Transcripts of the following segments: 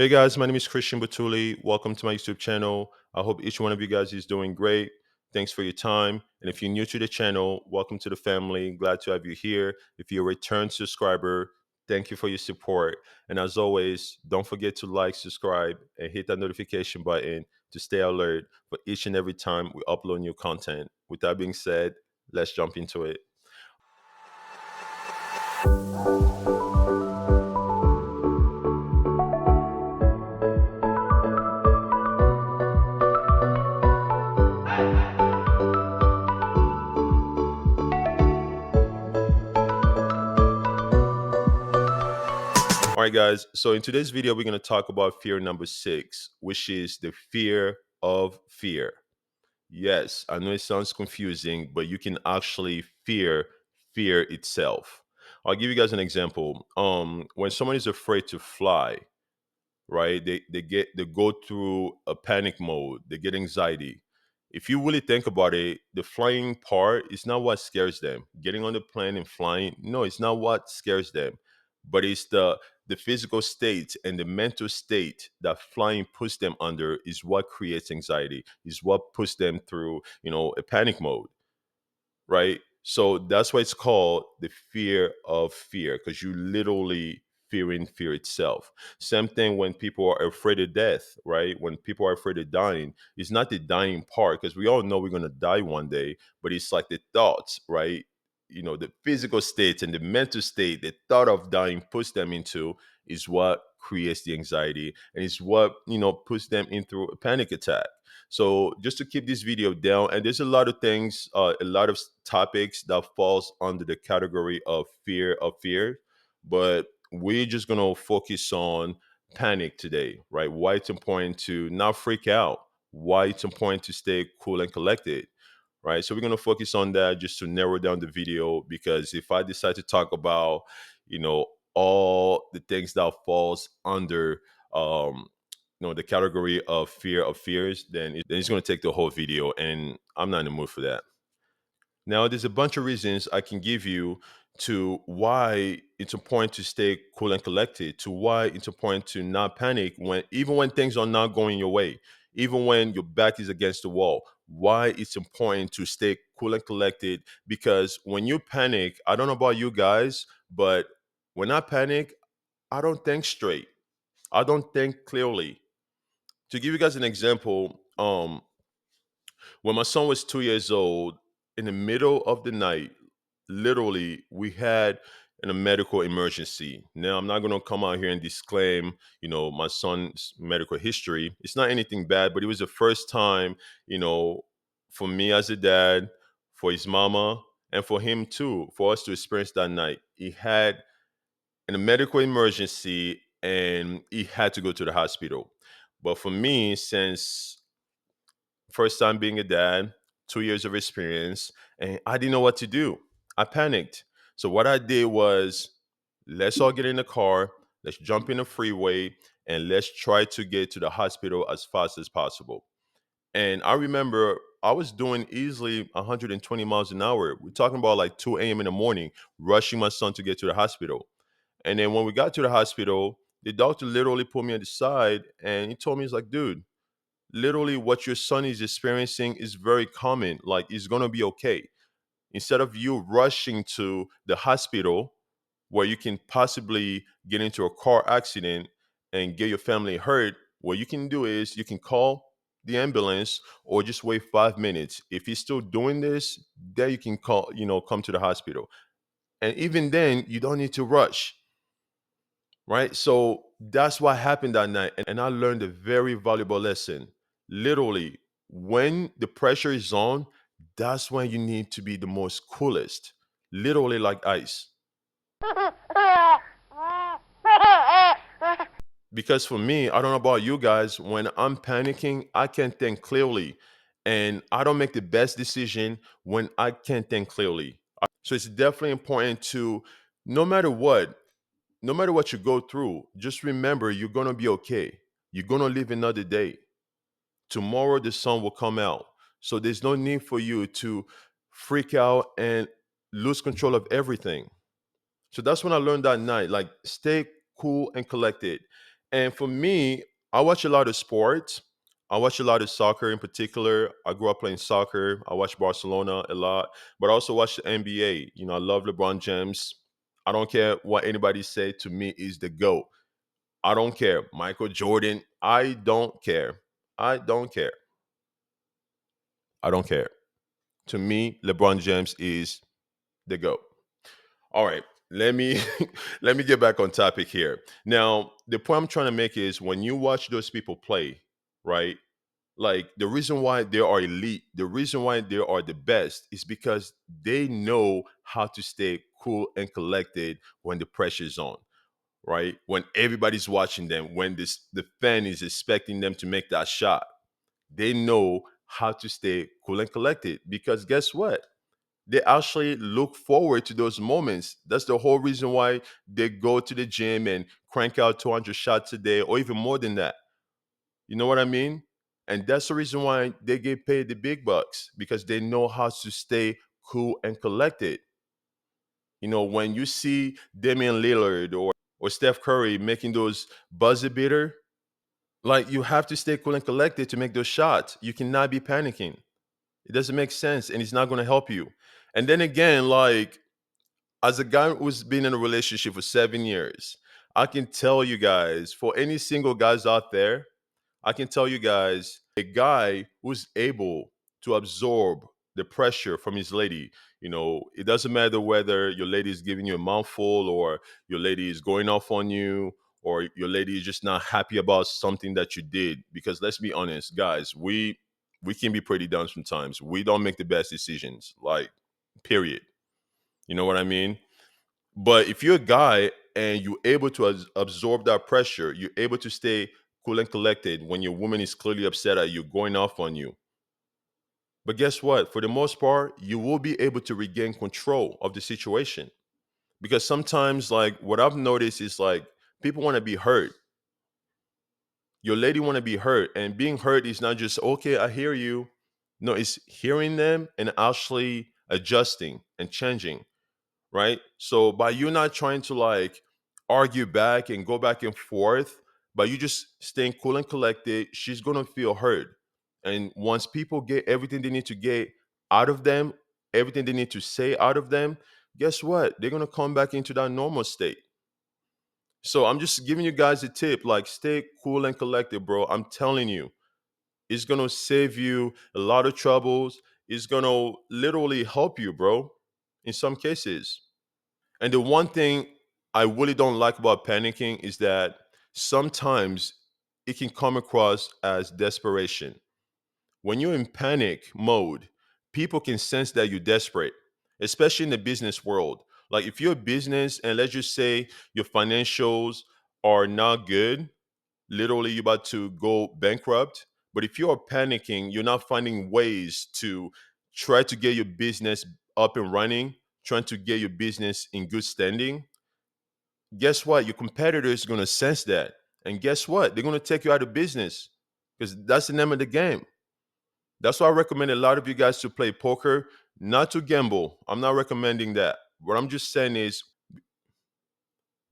Hey guys, my name is Christian Batuli. Welcome to my YouTube channel. I hope each one of you guys is doing great. Thanks for your time. And if you're new to the channel, welcome to the family. Glad to have you here. If you're a return subscriber, thank you for your support. And as always, don't forget to like, subscribe, and hit that notification button to stay alert for each and every time we upload new content. With that being said, let's jump into it. All right, guys. So in today's video, we're going to talk about fear number 6, which is the fear of fear. Yes, I know it sounds confusing, but you can actually fear itself. I'll give you guys an example. When someone is afraid to fly, right? They go through a panic mode. They get anxiety. If you really think about it, the flying part is not what scares them. Getting on the plane and flying, no, it's not what scares them, but it's the physical state and the mental state that flying puts them under is what creates anxiety, is what puts them through, a panic mode, right? So that's why it's called the fear of fear, because you literally fearing fear itself. Same thing when people are afraid of death, right? When people are afraid of dying, it's not the dying part, because we all know we're going to die one day, but it's like the thoughts, right? The physical state and the mental state the thought of dying puts them into is what creates the anxiety, and is what puts them into a panic attack. So just to keep this video down, and there's a lot of things, a lot of topics that falls under the category of fear, but we're just gonna focus on panic today, right? Why it's important to not freak out, why it's important to stay cool and collected, right? So we're gonna focus on that just to narrow down the video, because if I decide to talk about, you know, all the things that falls under the category of fear of fears, then it's going to take the whole video, and I'm not in the mood for that. Now, there's a bunch of reasons I can give you to why it's important to stay cool and collected, to why it's important to not panic when even when things are not going your way, even when your back is against the wall. Why it's important to stay cool and collected, because when you panic, I don't know about you guys, but when I panic, I don't think straight. I don't think clearly. To give you guys an example, when my son was 2 years old, in the middle of the night, literally, we had a medical emergency. Now, I'm not going to come out here and disclaim, my son's medical history. It's not anything bad, but it was the first time, you know, for me as a dad, for his mama, and for him too, for us to experience that night. He had a medical emergency and he had to go to the hospital. But for me, since first time being a dad, 2 years of experience, and I didn't know what to do. I panicked. So what I did was, let's all get in the car, let's jump in the freeway, and let's try to get to the hospital as fast as possible. And I remember I was doing easily 120 miles an hour. We're talking about like 2 a.m. in the morning, rushing my son to get to the hospital. And then when we got to the hospital, the doctor literally put me on the side and he told me, he's like, dude, literally what your son is experiencing is very common. Like, it's gonna be okay. Instead of you rushing to the hospital where you can possibly get into a car accident and get your family hurt, what you can do is you can call the ambulance or just wait 5 minutes. If he's still doing this, then you can call, come to the hospital. And even then, you don't need to rush, right? So that's what happened that night. And I learned a very valuable lesson. Literally, when the pressure is on, that's when you need to be the most coolest, literally like ice. Because for me, I don't know about you guys, when I'm panicking, I can't think clearly. And I don't make the best decision when I can't think clearly. So it's definitely important to, no matter what, no matter what you go through, just remember you're going to be okay. You're going to live another day. Tomorrow, the sun will come out. So there's no need for you to freak out and lose control of everything. So that's when I learned that night, like, stay cool and collected. And for me, I watch a lot of sports. I watch a lot of soccer in particular. I grew up playing soccer. I watch Barcelona a lot, but I also watch the NBA. You know, I love LeBron James. I don't care what anybody say, to me is the GOAT. I don't care. Michael Jordan, I don't care. I don't care. I don't care. To me, LeBron James is the GOAT. All right, let me let me get back on topic here. Now, the point I'm trying to make is when you watch those people play, right? Like the reason why they are elite, the reason why they are the best is because they know how to stay cool and collected when the pressure's on, right? When everybody's watching them, when the fan is expecting them to make that shot. They know how to stay cool and collected because guess what? They actually look forward to those moments. That's the whole reason why they go to the gym and crank out 200 shots a day or even more than that. You know what I mean? And that's the reason why they get paid the big bucks because they know how to stay cool and collected. You know, when you see Damian Lillard or Steph Curry making those buzzer beater, like you have to stay cool and collected to make those shots. You cannot be panicking. It doesn't make sense and it's not going to help you. And then again, like as a guy who's been in a relationship for 7 years, I can tell you guys, for any single guys out there, I can tell you guys, a guy who's able to absorb the pressure from his lady, you know, it doesn't matter whether your lady is giving you a mouthful or your lady is going off on you or your lady is just not happy about something that you did. Because let's be honest, guys, we can be pretty dumb sometimes. We don't make the best decisions, like period. You know what I mean? But if you're a guy and you're able to absorb that pressure, you're able to stay cool and collected when your woman is clearly upset at you, going off on you. But guess what? For the most part, you will be able to regain control of the situation. Because sometimes, like what I've noticed is like people want to be heard. Your lady want to be heard, and being heard is not just okay, I hear you. No, it's hearing them and actually adjusting and changing, right? So by you not trying to like argue back and go back and forth, but you just staying cool and collected, she's gonna feel heard. And once people get everything they need to get out of them, everything they need to say out of them, guess what? They're gonna come back into that normal state. So I'm just giving you guys a tip, like stay cool and collected, bro. I'm telling you, it's gonna save you a lot of troubles. It's gonna literally help you, bro, in some cases. And the one thing I really don't like about panicking is that sometimes it can come across as desperation. When you're in panic mode, people can sense that you're desperate, especially in the business world. Like if you're a business and let's just say your financials are not good, literally you're about to go bankrupt. But if you are panicking, you're not finding ways to try to get your business up and running, trying to get your business in good standing, guess what? Your competitor is going to sense that. And guess what? They're going to take you out of business because that's the name of the game. That's why I recommend a lot of you guys to play poker, not to gamble. I'm not recommending that. What I'm just saying is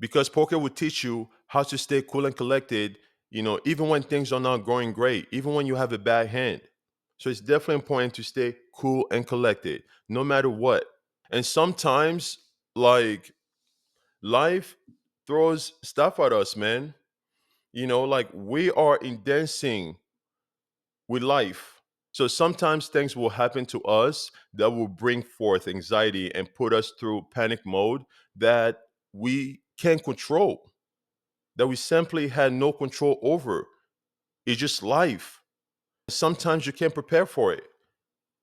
because poker will teach you how to stay cool and collected, you know, even when things are not going great, even when you have a bad hand. So it's definitely important to stay cool and collected no matter what. And sometimes, like, life throws stuff at us, man. You know, like we are in dancing with life. So sometimes things will happen to us that will bring forth anxiety and put us through panic mode that we can't control, that we simply had no control over. It's just life. Sometimes you can't prepare for it.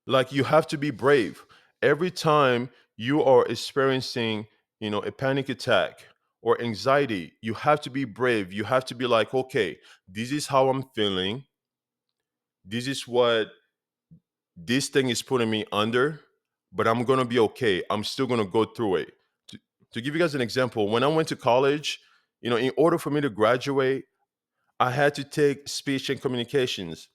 Like you have to be brave. Every time you are experiencing, you know, a panic attack or anxiety, you have to be brave. You have to be like, okay, this is how I'm feeling. This is what this thing is putting me under, but I'm gonna be okay. I'm still gonna go through it. To, to give you guys an example, when I went to college, you know, in order for me to graduate, I had to take speech and communications.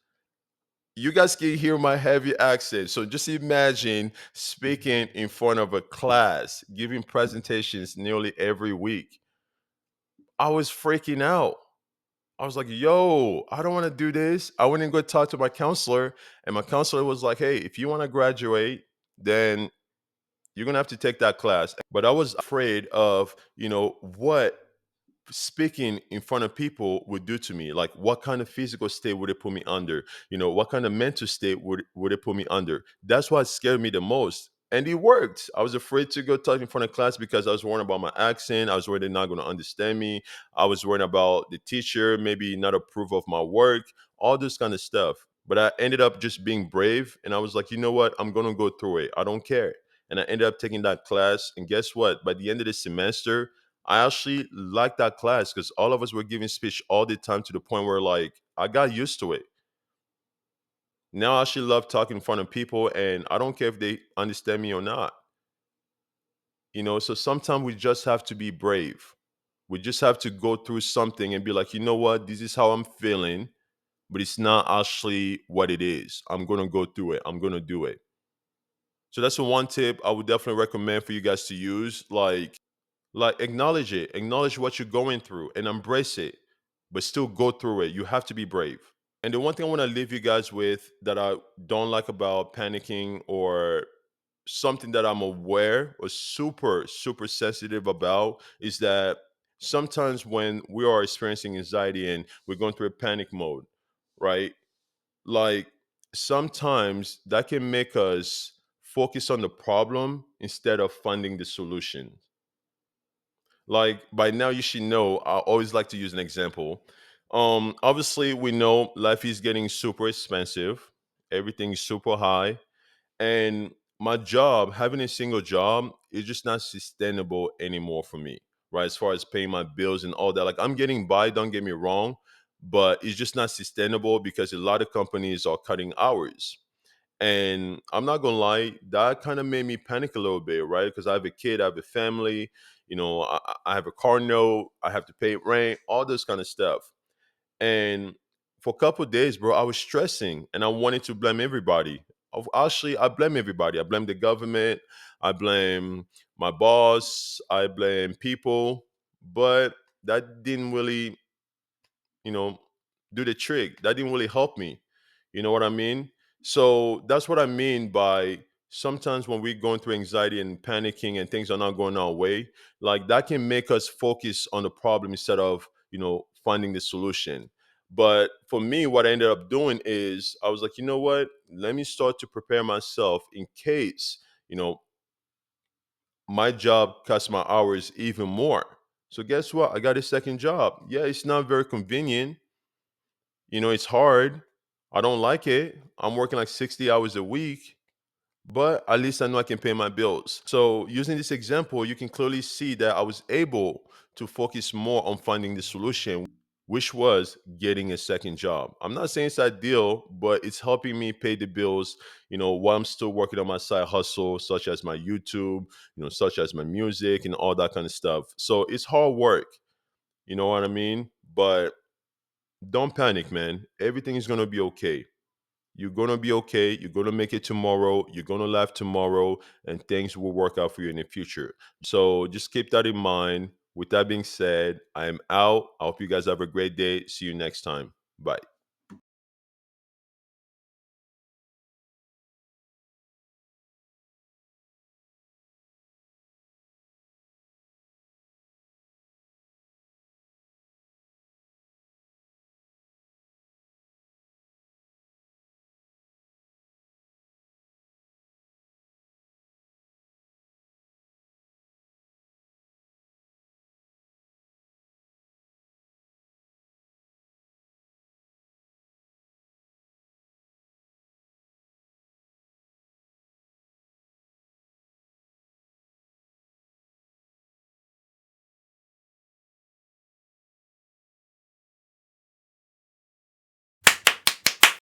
You guys can hear my heavy accent. So just imagine speaking in front of a class, giving presentations nearly every week. I was freaking out. I was like, yo, I don't want to do this. I went and go talk to my counselor, and my counselor was like, hey, if you want to graduate, then you're gonna have to take that class. But I was afraid of, what speaking in front of people would do to me. Like, what kind of physical state would it put me under? What kind of mental state would it put me under? That's what scared me the most, and it worked. I was afraid to go talk in front of class because I was worried about my accent. I was worried they're not going to understand me. I was worried about the teacher maybe not approve of my work, all this kind of stuff. But I ended up just being brave, and I was like, you know what, I'm going to go through it. I don't care. And I ended up taking that class, and guess what, by the end of the semester I actually liked that class because all of us were giving speech all the time, to the point where, like, I got used to it. Now I actually love talking in front of people, and I don't care if they understand me or not. So sometimes we just have to be brave. We just have to go through something and be like, you know what, this is how I'm feeling, but it's not actually what it is. I'm going to go through it. I'm going to do it. So that's the one tip I would definitely recommend for you guys to use. Like, acknowledge it, acknowledge what you're going through and embrace it, but still go through it. You have to be brave. And the one thing I want to leave you guys with that I don't like about panicking, or something that I'm aware or super, super sensitive about, is that sometimes when we are experiencing anxiety and we're going through a panic mode, right? Like, sometimes that can make us focus on the problem instead of finding the solution. Like, by now you should know, I always like to use an example. Obviously we know life is getting super expensive, everything's super high, and my job, having a single job, is just not sustainable anymore for me, right? As far as paying my bills and all that, like, I'm getting by, don't get me wrong, but it's just not sustainable because a lot of companies are cutting hours. And I'm not gonna lie, that kind of made me panic a little bit, right? Because I have a kid, I have a family, I have a car note, I have to pay rent, all this kind of stuff. And for a couple of days, bro, I was stressing and I wanted to blame everybody. Actually, I blame everybody. I blame the government, I blame my boss, I blame people, but that didn't really, you know, do the trick. That didn't really help me. You know what I mean? So that's what I mean by, sometimes when we're going through anxiety and panicking and things are not going our way, like, that can make us focus on the problem instead of, finding the solution. But for me, what I ended up doing is I was like, you know what? Let me start to prepare myself in case, you know, my job cuts my hours even more. So guess what? I got a second job. Yeah, it's not very convenient, it's hard. I don't like it. I'm working like 60 hours a week, but at least I know I can pay my bills. So, using this example, you can clearly see that I was able to focus more on finding the solution, which was getting a second job. I'm not saying it's ideal, but it's helping me pay the bills, while I'm still working on my side hustle, such as my YouTube, such as my music and all that kind of stuff. So, it's hard work, you know what I mean? But don't panic, man. Everything is going to be okay. You're going to be okay. You're going to make it tomorrow. You're going to laugh tomorrow, and things will work out for you in the future. So just keep that in mind. With that being said, I am out. I hope you guys have a great day. See you next time. Bye.